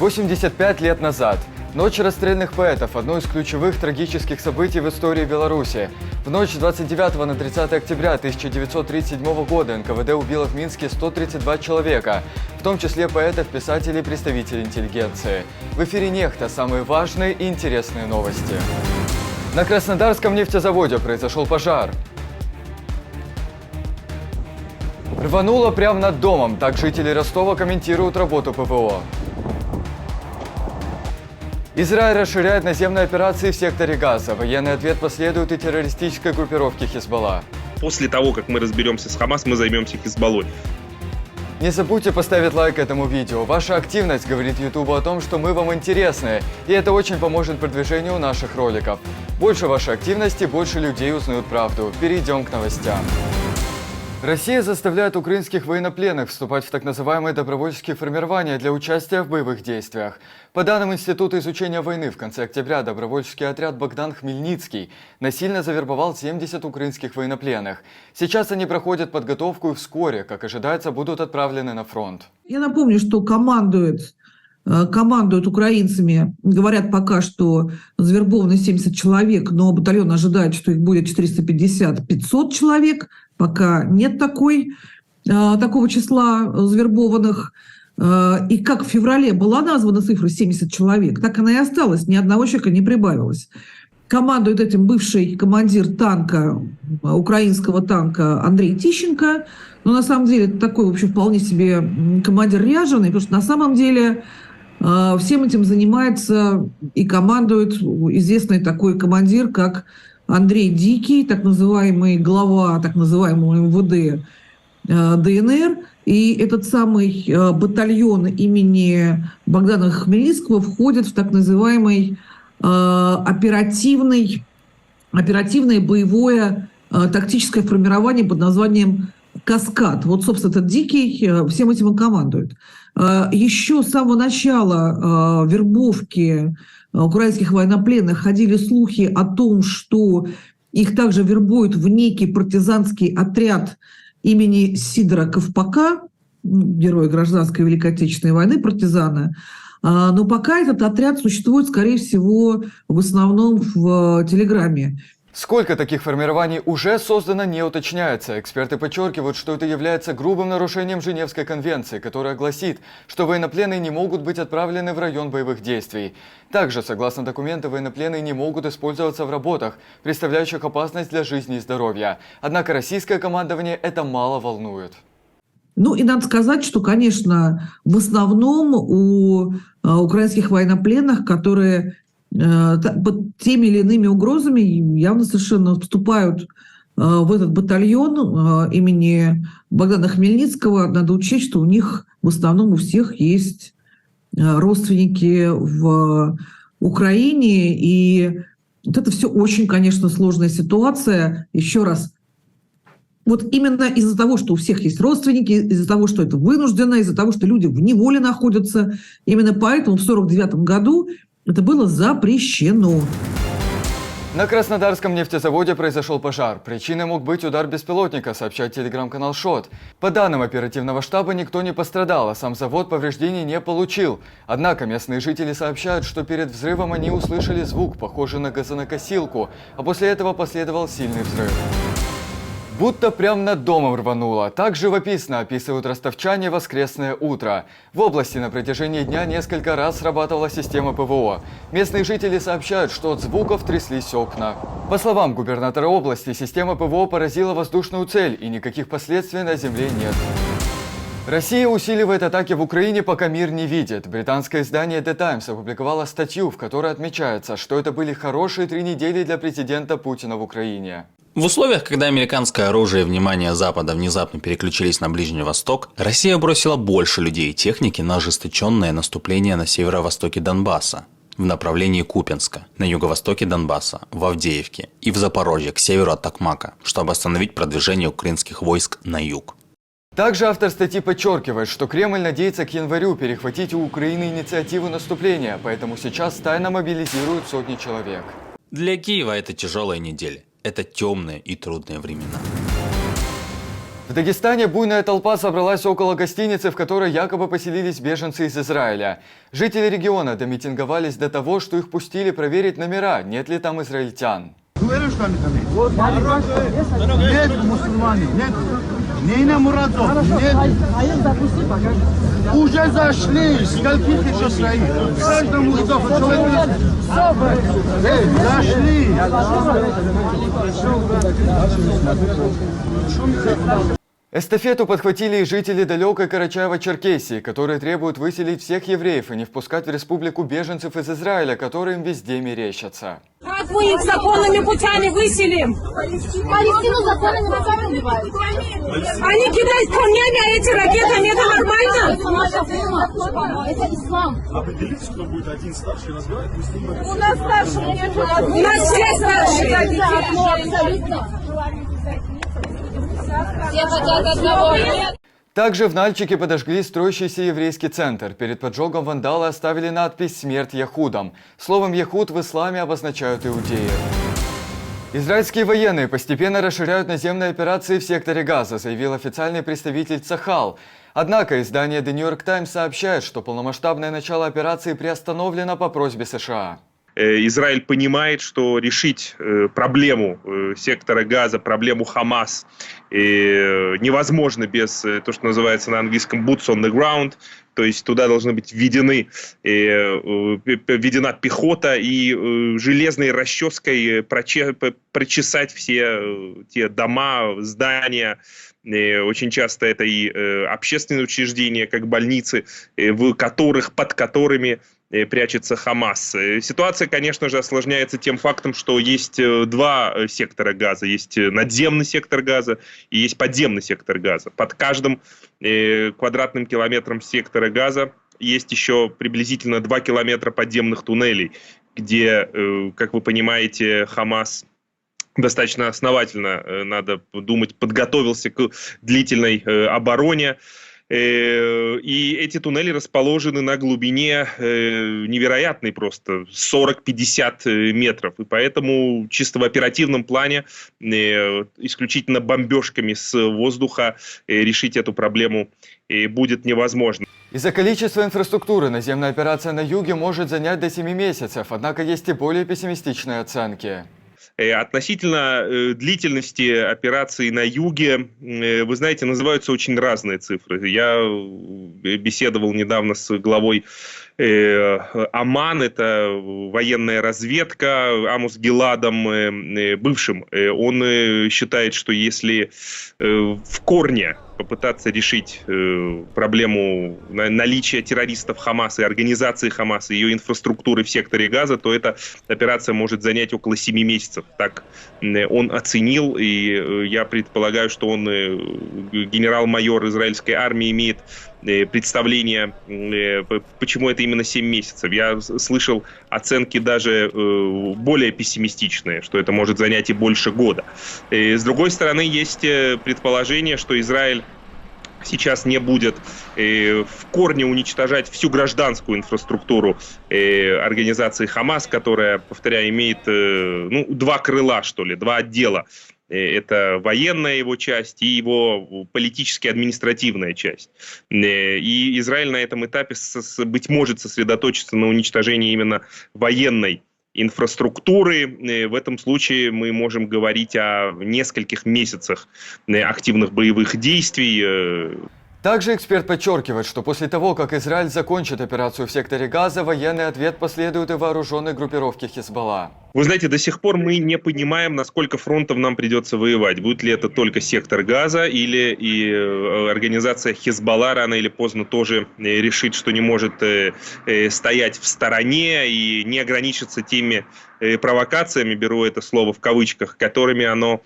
85 лет назад. Ночь расстрельных поэтов – одно из ключевых трагических событий в истории Беларуси. В ночь с 29 на 30 октября 1937 года НКВД убило в Минске 132 человека, в том числе поэтов, писателей и представителей интеллигенции. В эфире «Нехта» самые важные и интересные новости. На Краснодарском нефтезаводе произошел пожар. Рвануло прямо над домом. Так жители Ростова комментируют работу ПВО. Израиль расширяет наземные операции в секторе Газа. Военный ответ последует и террористической группировке Хизбалла. После того, как мы разберемся с Хамас, мы займемся Хизбаллой. Не забудьте поставить лайк этому видео. Ваша активность говорит Ютубу о том, что мы вам интересны, и это очень поможет продвижению наших роликов. Больше вашей активности, больше людей узнают правду. Перейдем к новостям. Россия заставляет украинских военнопленных вступать в так называемые добровольческие формирования для участия в боевых действиях. По данным Института изучения войны, в конце октября добровольческий отряд «Богдан Хмельницкий» насильно завербовал 70 украинских военнопленных. Сейчас они проходят подготовку и вскоре, как ожидается, будут отправлены на фронт. Я напомню, что командуют украинцами, говорят пока, что завербовано 70 человек, но батальон ожидает, что их будет 450-500 человек. Пока нет такого числа завербованных. И как в феврале была названа цифра 70 человек, так она и осталась, ни одного человека не прибавилось. Командует этим бывший командир танка, украинского танка Андрей Тищенко. Но на самом деле это такой вообще вполне себе командир ряженый, потому что на самом деле всем этим занимается и командует известный такой командир, как Андрей Дикий, так называемый глава так называемого МВД ДНР. И этот самый батальон имени Богдана Хмельницкого входит в так называемый оперативное боевое тактическое формирование под названием «Каскад». Вот, собственно, этот Дикий всем этим и командует. Еще с самого начала вербовки украинских военнопленных ходили слухи о том, что их также вербуют в некий партизанский отряд имени Сидора Ковпака, героя гражданской Великой Отечественной войны, партизана. Но пока этот отряд существует, скорее всего, в основном в Телеграме. Сколько таких формирований уже создано, не уточняется. Эксперты подчеркивают, что это является грубым нарушением Женевской конвенции, которая гласит, что военнопленные не могут быть отправлены в район боевых действий. Также, согласно документу, военнопленные не могут использоваться в работах, представляющих опасность для жизни и здоровья. Однако российское командование это мало волнует. Ну и надо сказать, что, конечно, в основном у украинских военнопленных, которые под теми или иными угрозами явно совершенно вступают в этот батальон имени Богдана Хмельницкого. Надо учесть, что у них в основном у всех есть родственники в Украине. И вот это все очень, конечно, сложная ситуация. Еще раз, вот именно из-за того, что у всех есть родственники, из-за того, что это вынуждено, из-за того, что люди в неволе находятся, именно поэтому в 1949 году это было запрещено. На Краснодарском нефтезаводе произошел пожар. Причиной мог быть удар беспилотника, сообщает телеграм-канал ШОТ. По данным оперативного штаба, никто не пострадал, а сам завод повреждений не получил. Однако местные жители сообщают, что перед взрывом они услышали звук, похожий на газонокосилку, а после этого последовал сильный взрыв. Будто прямо над домом рвануло. Так живописно описывают ростовчане воскресное утро. В области на протяжении дня несколько раз срабатывала система ПВО. Местные жители сообщают, что от звуков тряслись окна. По словам губернатора области, система ПВО поразила воздушную цель, и никаких последствий на земле нет. Россия усиливает атаки в Украине, пока мир не видит. Британское издание The Times опубликовало статью, в которой отмечается, что это были хорошие 3 недели для президента Путина в Украине. В условиях, когда американское оружие и внимание Запада внезапно переключились на Ближний Восток, Россия бросила больше людей и техники на ожесточенное наступление на северо-востоке Донбасса, в направлении Купянска, на юго-востоке Донбасса, в Авдеевке и в Запорожье, к северу от Токмака, чтобы остановить продвижение украинских войск на юг. Также автор статьи подчеркивает, что Кремль надеется к январю перехватить у Украины инициативу наступления, поэтому сейчас тайно мобилизируют сотни человек. Для Киева это тяжелая неделя. Это темные и трудные времена. В Дагестане буйная толпа собралась около гостиницы, в которой якобы поселились беженцы из Израиля. Жители региона домитинговались до того, что их пустили проверить номера, нет ли там израильтян. Нет, мусульмане, нет. Нина Мурадов, нет. Уже зашли, скольки еще своих? Каждому человек. Зашли. Эстафету подхватили и жители далекой Карачаево-Черкесии, которые требуют выселить всех евреев и не впускать в республику беженцев из Израиля, которые им везде мерещатся. Как мы их законными путями выселим? Палестину законными путями убивают. Они кидают камнями, а эти ракетами. Это нормально? Это наша форма. Это ислам. Определитесь, кто будет один старший разговаривать. У нас старшие нет. У нас все старшие. Абсолютно. Все хотят одного. Также в Нальчике подожгли строящийся еврейский центр. Перед поджогом вандалы оставили надпись «Смерть Яхудам». Словом «Яхуд» в исламе обозначают иудеев. Израильские военные постепенно расширяют наземные операции в секторе Газа, заявил официальный представитель Цахал. Однако издание The New York Times сообщает, что полномасштабное начало операции приостановлено по просьбе США. Израиль понимает, что решить проблему сектора Газа, проблему Хамас невозможно без то, что называется на английском boots on the ground, то есть туда должны быть введена пехота и железной расческой прочесать все те дома, здания. Очень часто это и общественные учреждения, как больницы, под которыми прячется Хамас. Ситуация, конечно же, осложняется тем фактом, что есть два сектора Газа. Есть надземный сектор Газа и есть подземный сектор Газа. Под каждым квадратным километром сектора Газа есть еще приблизительно 2 километра подземных туннелей, где, как вы понимаете, Хамас достаточно основательно, надо думать, подготовился к длительной обороне. И эти туннели расположены на глубине невероятной просто, 40-50 метров. И поэтому чисто в оперативном плане, исключительно бомбежками с воздуха решить эту проблему будет невозможно. Из-за количества инфраструктуры наземная операция на юге может занять до 7 месяцев, однако есть и более пессимистичные оценки. Относительно длительности операции на юге, вы знаете, называются очень разные цифры. Я беседовал недавно с главой Оман, это военная разведка, Амус Гиладом, бывшим. Он считает, что если в корне попытаться решить проблему наличия террористов Хамаса и организации Хамаса, ее инфраструктуры в секторе Газа, то эта операция может занять около 7 месяцев. Так он оценил, и я предполагаю, что он, генерал-майор израильской армии, имеет представление, почему это именно 7 месяцев. Я слышал оценки даже более пессимистичные, что это может занять и больше года. С другой стороны, есть предположение, что Израиль сейчас не будет в корне уничтожать всю гражданскую инфраструктуру организации Хамас, которая, повторяю, имеет два крыла, что ли, два отдела. Это военная его часть и его политически-административная часть. И Израиль на этом этапе, быть может, сосредоточится на уничтожении именно военной инфраструктуры. В этом случае мы можем говорить о нескольких месяцах активных боевых действий. Также эксперт подчеркивает, что после того, как Израиль закончит операцию в секторе Газа, военный ответ последует и вооруженной группировке Хизбалла. Вы знаете, до сих пор мы не понимаем, на сколько фронтов нам придется воевать. Будет ли это только сектор Газа, или и организация Хизбалла рано или поздно тоже решит, что не может стоять в стороне и не ограничиться теми провокациями, беру это слово в кавычках, которыми оно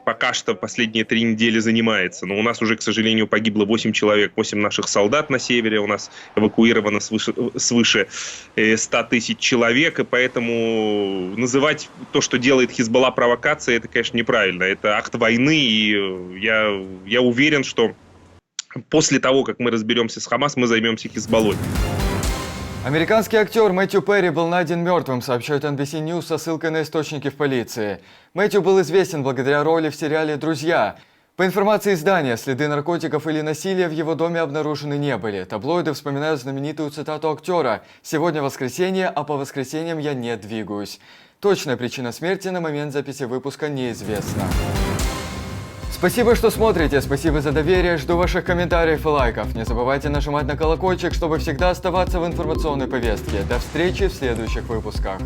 пока что последние 3 недели занимается. Но у нас уже, к сожалению, погибло 8 человек, 8 наших солдат на севере. У нас эвакуировано свыше 100 тысяч человек. И поэтому называть то, что делает Хизбалла, провокацией, это, конечно, неправильно. Это акт войны. И я уверен, что после того, как мы разберемся с Хамас, мы займемся Хизбаллой. Американский актер Мэтью Перри был найден мертвым, сообщает NBC News со ссылкой на источники в полиции. Мэтью был известен благодаря роли в сериале «Друзья». По информации издания, следы наркотиков или насилия в его доме обнаружены не были. Таблоиды вспоминают знаменитую цитату актера «Сегодня воскресенье, а по воскресеньям я не двигаюсь». Точная причина смерти на момент записи выпуска неизвестна. Спасибо, что смотрите, спасибо за доверие, жду ваших комментариев и лайков. Не забывайте нажимать на колокольчик, чтобы всегда оставаться в информационной повестке. До встречи в следующих выпусках.